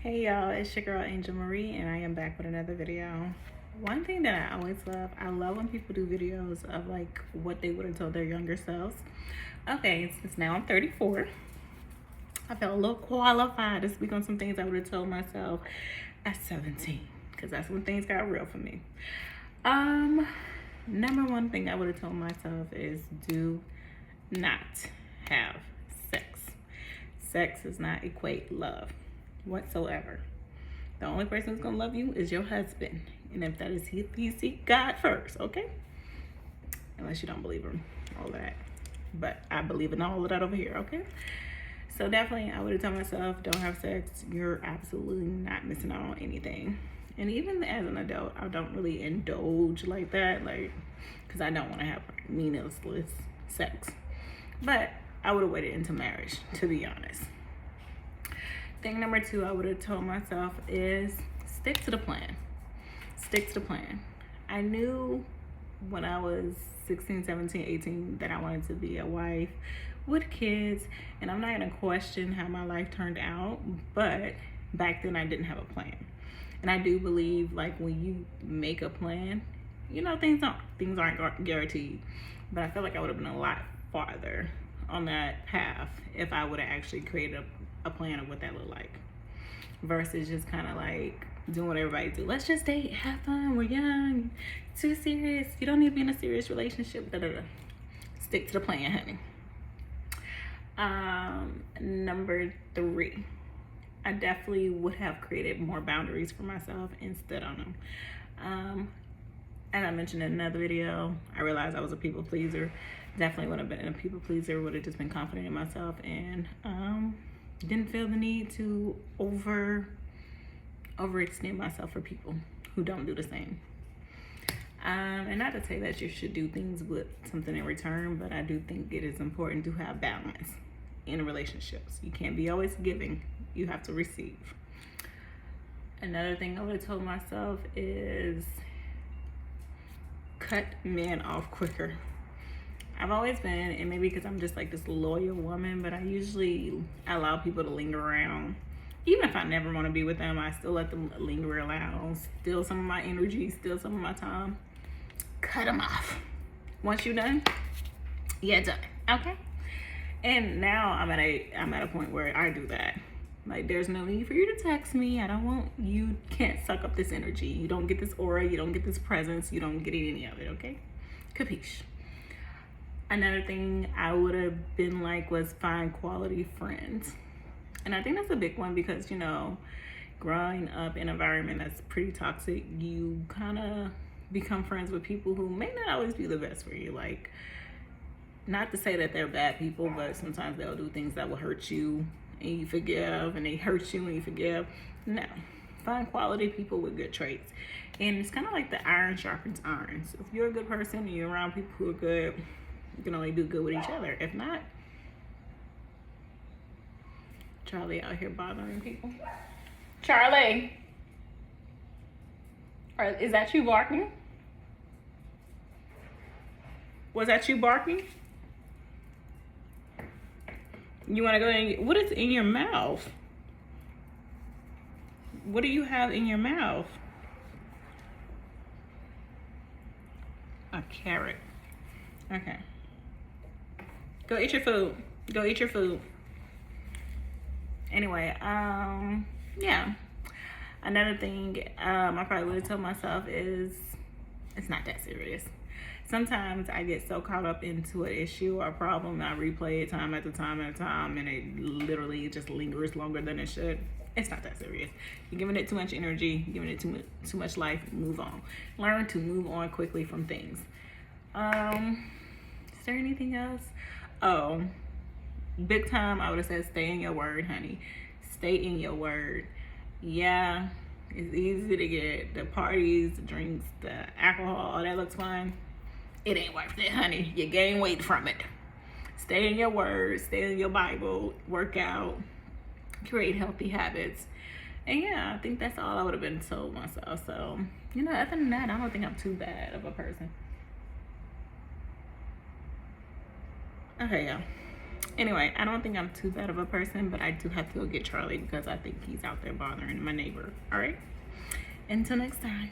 Hey y'all, it's your girl Angel Marie and I am back with another video. One thing that I always love, I love when people do videos of like what they would have told their younger selves. Okay, since now I'm 34, I felt a little qualified to speak on some things I would have told myself at 17, because that's when things got real for me. Number one thing I would have told myself is do not have sex. Sex does not equate love whatsoever. The only person who's gonna love you is your husband, and if that is he seek God first, okay? Unless you don't believe in all that, but I believe in all of that over here, okay? So definitely, I would have told myself, don't have sex. You're absolutely not missing out on anything. And even as an adult, I don't really indulge like that, like, because I don't want to have meaningless sex. But I would have waited until marriage, to be honest. Thing number two I would have told myself is stick to the plan. Stick to the plan. I knew when I was 16, 17, 18 that I wanted to be a wife with kids, and I'm not gonna question how my life turned out, but back then I didn't have a plan. And I do believe, like, when you make a plan, you know, things aren't guaranteed, but I feel like I would have been a lot farther on that path if I would have actually created a plan of what that looked like, versus just kind of like doing what everybody do. Let's just date, have fun, we're young, too serious, you don't need to be in a serious relationship, Stick to the plan, honey. Number three, I definitely would have created more boundaries for myself and stood on them. As I mentioned in another video, I realized I was a people pleaser. Definitely would have been a people pleaser, would have just been confident in myself, and didn't feel the need to overextend myself for people who don't do the same. And not to say that you should do things with something in return, but I do think it is important to have balance in relationships. You can't be always giving, you have to receive. Another thing I would have told myself is cut men off quicker. I've always been, and maybe because I'm just like this loyal woman, but I usually allow people to linger around. Even if I never want to be with them, I still let them linger around, steal some of my energy, steal some of my time. Cut them off. Once you're done, you're done, okay? And now I'm at a point where I do that. Like, there's no need for you to text me. You can't suck up this energy. You don't get this aura, you don't get this presence, you don't get any of it, okay? Capiche? Another thing I would have been like was find quality friends. And I think that's a big one because, you know, growing up in an environment that's pretty toxic, you kind of become friends with people who may not always be the best for you. Like, not to say that they're bad people, but sometimes they'll do things that will hurt you and you forgive, and they hurt you and you forgive. No, find quality people with good traits. And it's kind of like the iron sharpens iron. So if you're a good person and you're around people who are good, you can only do good with each other. If not, Charlie out here bothering people. Charlie, is that you barking? Was that you barking? You want to go in? What is in your mouth? What do you have in your mouth? A carrot. Okay. Go eat your food. Go eat your food. Anyway, yeah. Another thing I probably would have told myself is it's not that serious. Sometimes I get so caught up into an issue or a problem, and I replay it time after time after time, and it literally just lingers longer than it should. It's not that serious. You're giving it too much energy, you're giving it too much life. Move on. Learn to move on quickly from things. Is there anything else? Oh, big time, I would have said stay in your word, honey. Stay in your word. Yeah, it's easy to get the parties, the drinks, the alcohol, all that looks fun. It ain't worth it, honey. You gain weight from it. Stay in your word, stay in your Bible, work out, create healthy habits. And yeah, I think that's all I would have been told myself. So, you know, other than that, I don't think I'm too bad of a person. Okay, y'all. Anyway, I don't think I'm too bad of a person, but I do have to go get Charlie because I think he's out there bothering my neighbor. All right. Until next time.